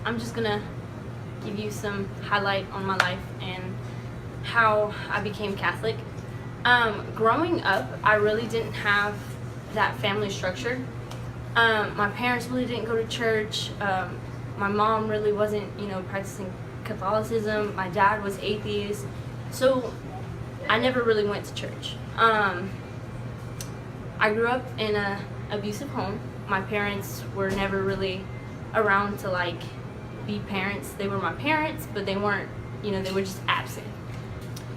I'm just gonna give you some highlight on my life and how I became Catholic. Growing up, I really didn't have that family structure. My parents really didn't go to church. My mom really wasn't, practicing Catholicism. My dad was atheist. So I never really went to church. I grew up in an abusive home. My parents were never really around to be parents. They were my parents, but they weren't, they were just absent.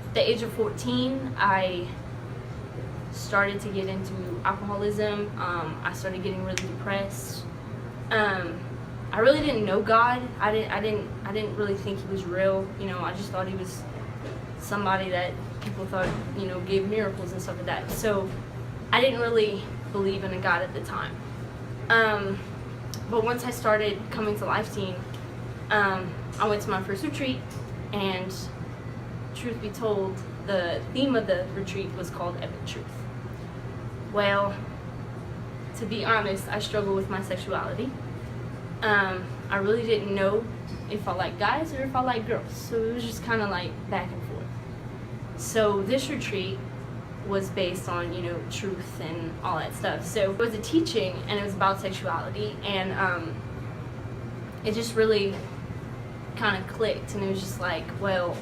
At the age of 14, I started to get into alcoholism. I started getting really depressed. I really didn't know God. I didn't really think he was real. I just thought he was somebody that people thought, gave miracles and stuff like that. So I didn't really believe in a God at the time. But once I started coming to Life Team, I went to my first retreat, and truth be told, the theme of the retreat was called Epic Truth. Well, to be honest, I struggle with my sexuality. I really didn't know if I liked guys or if I liked girls, so it was just kind of back and forth. So this retreat was based on, truth and all that stuff. So it was a teaching, and it was about sexuality, and it just really kind of clicked, and it was just well,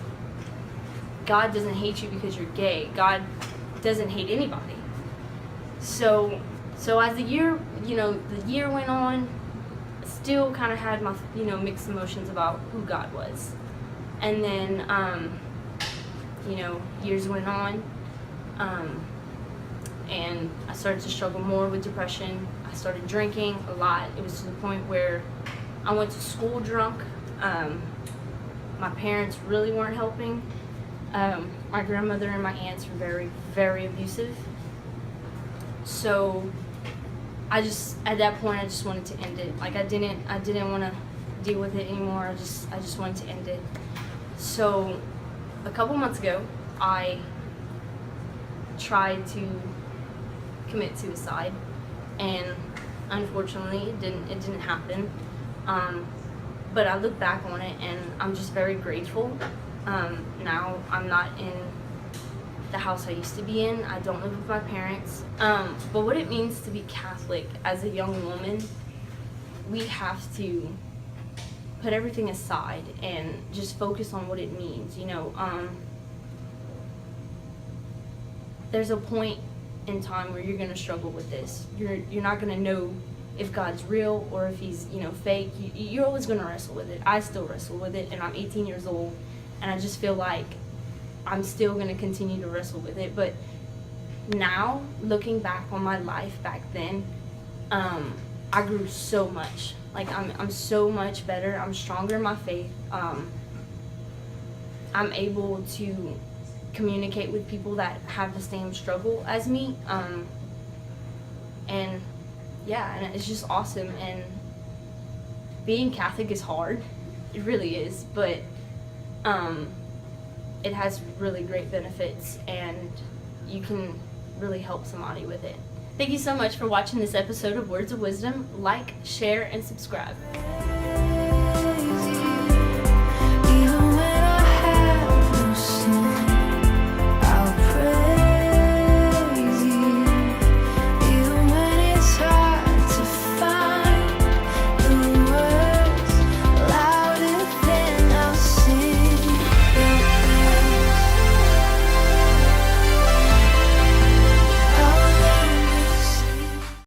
God doesn't hate you because you're gay. God doesn't hate anybody. So as the year went on, I still kind of had my, mixed emotions about who God was. And then, years went on, and I started to struggle more with depression. I started drinking a lot. It was to the point where I went to school drunk. My parents really weren't helping. My grandmother and my aunts were very, very abusive. So at that point, I just wanted to end it. I didn't want to deal with it anymore. I just wanted to end it. So a couple months ago, I tried to commit suicide, and unfortunately, it didn't happen. But I look back on it, and I'm just very grateful. Now I'm not in the house I used to be in. I don't live with my parents. But what it means to be Catholic as a young woman, we have to put everything aside and just focus on what it means. There's a point in time where you're gonna struggle with this. You're not gonna know if God's real or if he's fake. You're always gonna wrestle with it. I still wrestle with it, and I'm 18 years old, and I just feel like I'm still gonna continue to wrestle with it. But now, looking back on my life back then, I grew so much. I'm so much better. I'm stronger in my faith. I'm able to communicate with people that have the same struggle as me. And it's just awesome. And being Catholic is hard. It really is. But it has really great benefits, and you can really help somebody with it. Thank you so much for watching this episode of Words of Wisdom. Like, share, and subscribe.